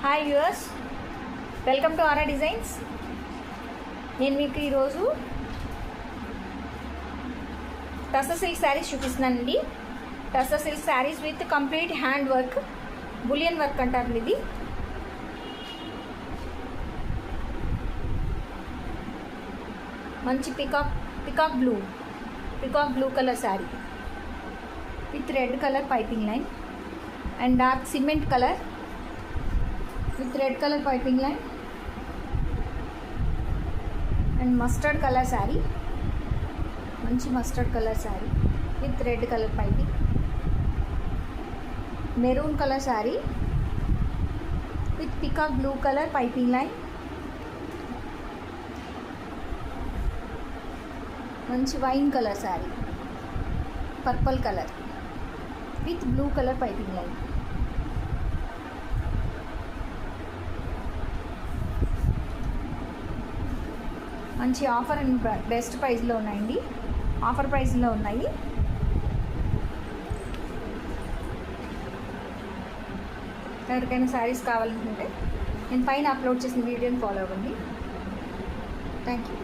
Hi viewers, welcome to Aara designs. నేను మీకు ఈరోజు టస్సర్ సిల్క్ శారీస్ చూపిస్తున్నానండి. Tussar silk saris with complete hand work, bullion work అంటారు. ఇది మంచి peacock blue colour sari with red colour piping line and dark cement colour with red color piping line and mustard color saree, manchi mustard color saree with red color piping, maroon color saree with peacock blue color piping line, manchi wine color saree, purple color with blue color piping line. మంచి offer and best ప్రైస్లో ఉన్నాయండి. Offer ప్రైస్లో ఉన్నాయి. ఎవరికైనా శారీస్ కావాలనుకుంటే నేను పైన upload చేసిన వీడియోని ఫాలో అవ్వండి. Thank you.